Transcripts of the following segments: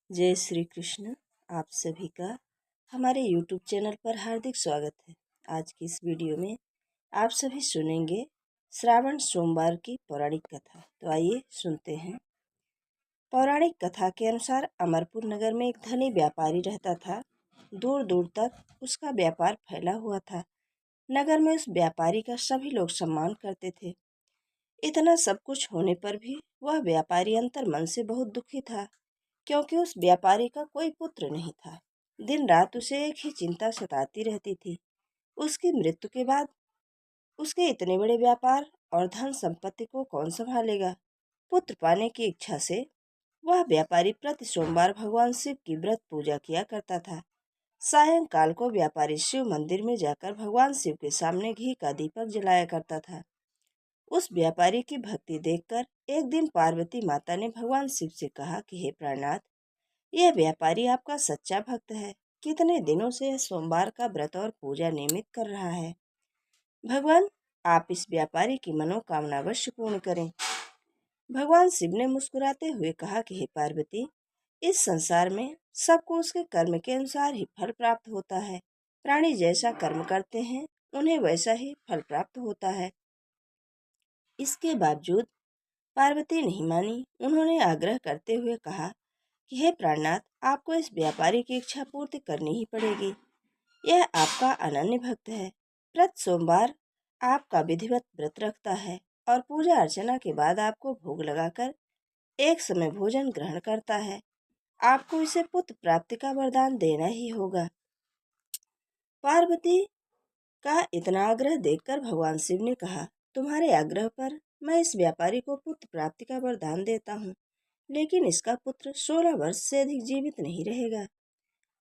जय श्री कृष्ण। आप सभी का हमारे YouTube चैनल पर हार्दिक स्वागत है। आज की इस वीडियो में आप सभी सुनेंगे श्रावण सोमवार की पौराणिक कथा। तो आइए सुनते हैं। पौराणिक कथा के अनुसार अमरपुर नगर में एक धनी व्यापारी रहता था। दूर दूर तक उसका व्यापार फैला हुआ था। नगर में उस व्यापारी का सभी लोग सम्मान करते थे। इतना सब कुछ होने पर भी वह व्यापारी अंतर मन से बहुत दुखी था, क्योंकि उस व्यापारी का कोई पुत्र नहीं था। दिन रात उसे एक ही चिंता सताती रहती थी, उसकी मृत्यु के बाद उसके इतने बड़े व्यापार और धन संपत्ति को कौन संभालेगा। पुत्र पाने की इच्छा से वह व्यापारी प्रति सोमवार भगवान शिव की व्रत पूजा किया करता था। सायंकाल को व्यापारी शिव मंदिर में जाकर भगवान शिव के सामने घी का दीपक जलाया करता था। उस व्यापारी की भक्ति देखकर एक दिन पार्वती माता ने भगवान शिव से कहा कि हे प्राणनाथ, यह व्यापारी आपका सच्चा भक्त है। कितने दिनों से सोमवार का व्रत और पूजा नियमित कर रहा है। भगवान, आप इस व्यापारी की मनोकामना अवश्य पूर्ण करें। भगवान शिव ने मुस्कुराते हुए कहा कि हे पार्वती, इस संसार में सबको उसके कर्म के अनुसार ही फल प्राप्त होता है। प्राणी जैसा कर्म करते हैं उन्हें वैसा ही फल प्राप्त होता है। इसके बावजूद पार्वती नहीं मानी। उन्होंने आग्रह करते हुए कहा कि हे प्राणनाथ, आपको इस व्यापारी की इच्छा पूर्ति करनी ही पड़ेगी। यह आपका अनन्य भक्त है। प्रति सोमवार आपका विधिवत व्रत रखता है और पूजा अर्चना के बाद आपको भोग लगाकर एक समय भोजन ग्रहण करता है। आपको इसे पुत्र प्राप्ति का वरदान देना ही होगा। पार्वती का इतना आग्रह देखकर भगवान शिव ने कहा, तुम्हारे आग्रह पर मैं इस व्यापारी को पुत्र प्राप्ति का वरदान देता हूँ, लेकिन इसका पुत्र 16 वर्ष से अधिक जीवित नहीं रहेगा।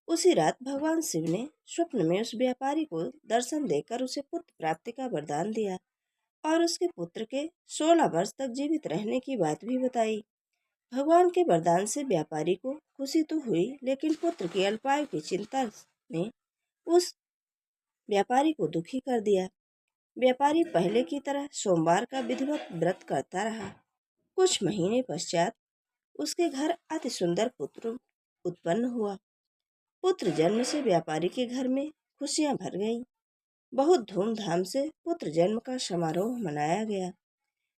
उसी रात भगवान शिव ने स्वप्न में उस व्यापारी को दर्शन देकर उसे पुत्र प्राप्ति का वरदान दिया और उसके पुत्र के 16 वर्ष तक जीवित रहने की बात भी बताई। भगवान के वरदान से व्यापारी को खुशी तो हुई, लेकिन पुत्र की अल्पायु की चिंता ने उस व्यापारी को दुखी कर दिया। व्यापारी पहले की तरह सोमवार का विधिवत व्रत करता रहा। कुछ महीने पश्चात उसके घर अति सुंदर पुत्र उत्पन्न हुआ। पुत्र जन्म से व्यापारी के घर में खुशियां भर गईं। बहुत धूमधाम से पुत्र जन्म का समारोह मनाया गया।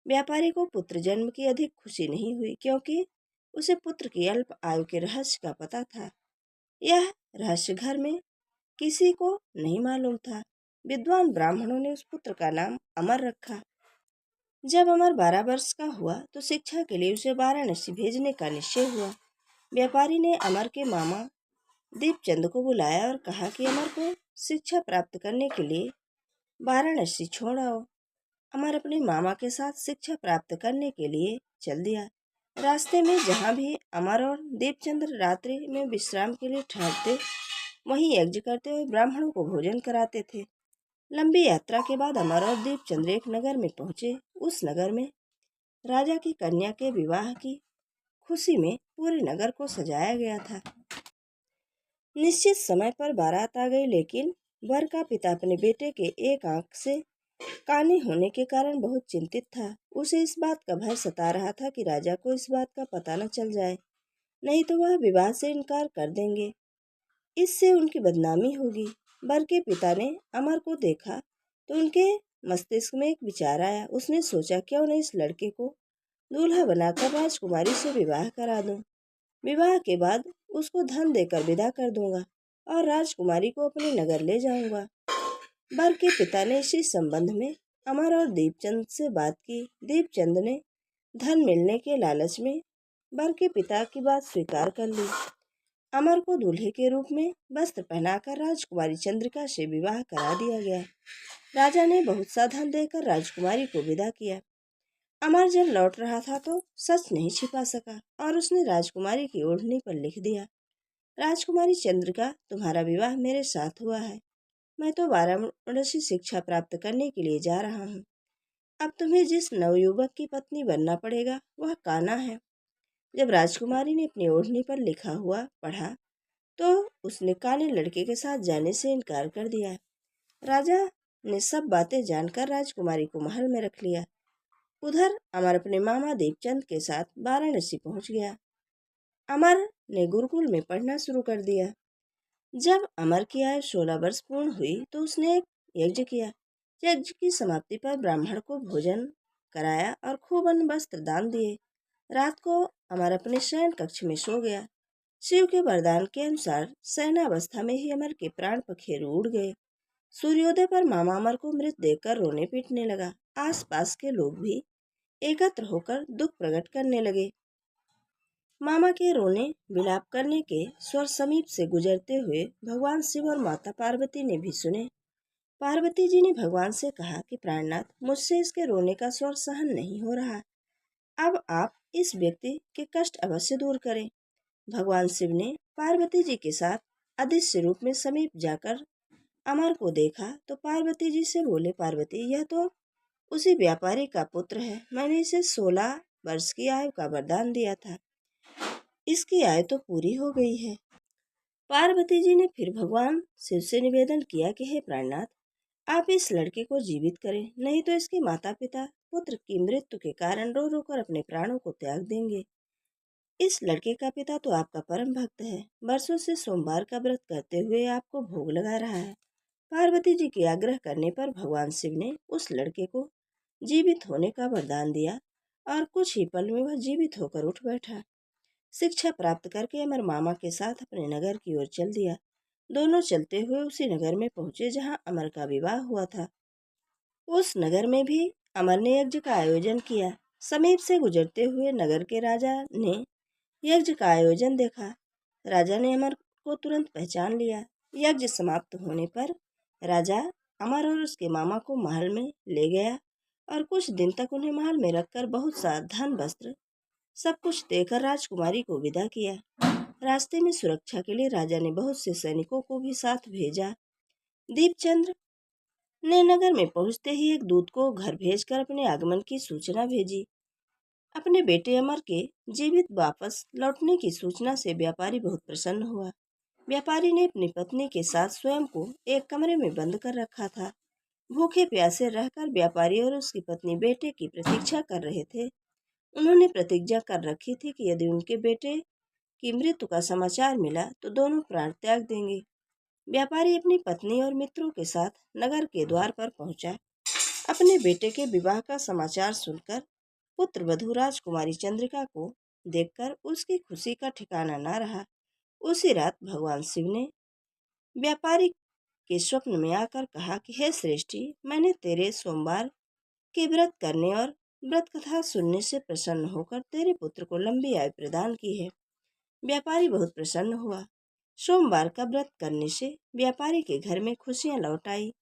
व्यापारी को पुत्र जन्म की अधिक खुशी नहीं हुई, क्योंकि उसे पुत्र की अल्प आयु के रहस्य का पता था। यह रहस्य घर में किसी को नहीं मालूम था। विद्वान ब्राह्मणों ने उस पुत्र का नाम अमर रखा। जब अमर 12 वर्ष का हुआ तो शिक्षा के लिए उसे वाराणसी भेजने का निश्चय हुआ। व्यापारी ने अमर के मामा दीपचंद को बुलाया और कहा कि अमर को शिक्षा प्राप्त करने के लिए वाराणसी छोड़ आओ। अमर अपने मामा के साथ शिक्षा प्राप्त करने के लिए चल दिया। रास्ते में जहाँ भी अमर और दीपचंद रात्रि में विश्राम के लिए ठहरते, वहीं यज्ञ करते हुए ब्राह्मणों को भोजन कराते थे। लंबी यात्रा के बाद अमर और दीपचंद एक नगर में पहुंचे। उस नगर में राजा की कन्या के विवाह की खुशी में पूरे नगर को सजाया गया था। निश्चित समय पर बारात आ गई, लेकिन वर का पिता अपने बेटे के एक आंख से काने होने के कारण बहुत चिंतित था। उसे इस बात का भय सता रहा था कि राजा को इस बात का पता न चल जाए, नहीं तो वह विवाह से इनकार कर देंगे। इससे उनकी बदनामी होगी। वर के पिता ने अमर को देखा तो उनके मस्तिष्क में एक विचार आया। उसने सोचा, क्यों न इस लड़के को दूल्हा बनाकर राजकुमारी से विवाह करा दूं। विवाह के बाद उसको धन देकर विदा कर दूंगा और राजकुमारी को अपने नगर ले जाऊंगा। वर के पिता ने इसी संबंध में अमर और दीपचंद से बात की। दीपचंद ने धन मिलने के लालच में वर के पिता की बात स्वीकार कर ली। अमर को दूल्हे के रूप में वस्त्र पहनाकर राजकुमारी चंद्रिका से विवाह करा दिया गया। राजा ने बहुत सा धन देकर राजकुमारी को विदा किया। अमर जब लौट रहा था तो सच नहीं छिपा सका और उसने राजकुमारी की ओढ़नी पर लिख दिया, राजकुमारी चंद्रिका, तुम्हारा विवाह मेरे साथ हुआ है। मैं तो वाराणसी शिक्षा प्राप्त करने के लिए जा रहा हूँ। अब तुम्हें जिस नवयुवक की पत्नी बनना पड़ेगा वह कान्हा है। जब राजकुमारी ने अपनी ओढ़नी पर लिखा हुआ पढ़ा तो उसने काले लड़के के साथ जाने से इनकार कर दिया। राजा ने सब बातें जानकर राजकुमारी को महल में रख लिया। उधर अमर अपने मामा दीपचंद के साथ वाराणसी पहुंच गया। अमर ने गुरुकुल में पढ़ना शुरू कर दिया। जब अमर की आयु 16 वर्ष पूर्ण हुई तो उसने एक यज्ञ किया। यज्ञ की समाप्ति पर ब्राह्मण को भोजन कराया और खूब अन्न वस्त्र दान दिए। रात को अमर अपने शयन कक्ष में सो गया। शिव के वरदान के अनुसार शयनावस्था में ही अमर के प्राण पखेरु उड़ गए। सूर्योदय पर मामा अमर को मृत देखकर रोने पीटने लगा। आसपास के लोग भी एकत्र होकर दुख प्रकट करने लगे। मामा के रोने विलाप करने के स्वर समीप से गुजरते हुए भगवान शिव और माता पार्वती ने भी सुने। पार्वती जी ने भगवान से कहा कि प्राणनाथ, मुझसे इसके रोने का स्वर सहन नहीं हो रहा। अब आप इस व्यक्ति के कष्ट अवश्य दूर करें। भगवान शिव ने पार्वती जी के साथ अदृश्य रूप में समीप जाकर अमर को देखा तो पार्वती जी से बोले, पार्वती, यह तो उसी व्यापारी का पुत्र है। मैंने इसे 16 वर्ष की आयु का वरदान दिया था। इसकी आयु तो पूरी हो गई है। पार्वती जी ने फिर भगवान शिव से निवेदन किया कि हे प्राणनाथ, आप इस लड़के को जीवित करें, नहीं तो इसके माता पिता पुत्र की मृत्यु के कारण रो रो कर अपने प्राणों को त्याग देंगे। इस लड़के का पिता तो आपका परम भक्त है, वर्षों से सोमवार का व्रत करते हुए आपको भोग लगा रहा है। पार्वती जी के आग्रह करने पर भगवान शिव ने उस लड़के को जीवित होने का वरदान दिया और कुछ ही पल में वह जीवित होकर उठ बैठा। शिक्षा प्राप्त करके अमर मामा के साथ अपने नगर की ओर चल दिया। दोनों चलते हुए उसी नगर में पहुंचे जहां अमर का विवाह हुआ था। उस नगर में भी अमर ने यज्ञ का आयोजन किया। समीप से गुजरते हुए नगर के राजा ने यज्ञ का आयोजन देखा। राजा ने अमर को तुरंत पहचान लिया। यज्ञ समाप्त होने पर राजा अमर और उसके मामा को महल में ले गया और कुछ दिन तक उन्हें महल में रखकर बहुत सा धन वस्त्र सब कुछ देकर राजकुमारी को विदा किया। रास्ते में सुरक्षा के लिए राजा ने बहुत से सैनिकों को भी साथ भेजा। दीपचंद्र ने नगर में पहुंचते ही एक दूत को घर भेजकर अपने आगमन की सूचना भेजी। अपने बेटे अमर के जीवित वापस लौटने की सूचना से व्यापारी बहुत प्रसन्न हुआ। व्यापारी ने अपनी पत्नी के साथ स्वयं को एक कमरे में बंद कर रखा था। भूखे प्यासे रहकर व्यापारी और उसकी पत्नी बेटे की प्रतीक्षा कर रहे थे। उन्होंने प्रतिज्ञा कर रखी थी कि यदि उनके बेटे की मृत्यु का समाचार मिला तो दोनों प्राण त्याग देंगे। व्यापारी अपनी पत्नी और मित्रों के साथ नगर के द्वार पर पहुंचा। अपने बेटे के विवाह का समाचार सुनकर पुत्र वधू राजकुमारी चंद्रिका को देखकर उसकी खुशी का ठिकाना न रहा। उसी रात भगवान शिव ने व्यापारी के स्वप्न में आकर कहा कि हे श्रेष्ठी, मैंने तेरे सोमवार के व्रत करने और व्रत कथा सुनने से प्रसन्न होकर तेरे पुत्र को लंबी आयु प्रदान की है। व्यापारी बहुत प्रसन्न हुआ। सोमवार का व्रत करने से व्यापारी के घर में खुशियां लौट आई।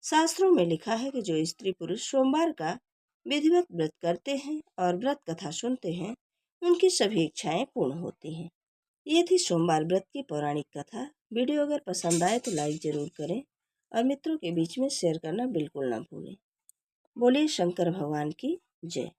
शास्त्रों में लिखा है कि जो स्त्री पुरुष सोमवार का विधिवत व्रत करते हैं और व्रत कथा सुनते हैं, उनकी सभी इच्छाएं पूर्ण होती हैं। ये थी सोमवार व्रत की पौराणिक कथा। वीडियो अगर पसंद आए तो लाइक जरूर करें और मित्रों के बीच में शेयर करना बिल्कुल ना भूलें। बोलिए शंकर भगवान की जय।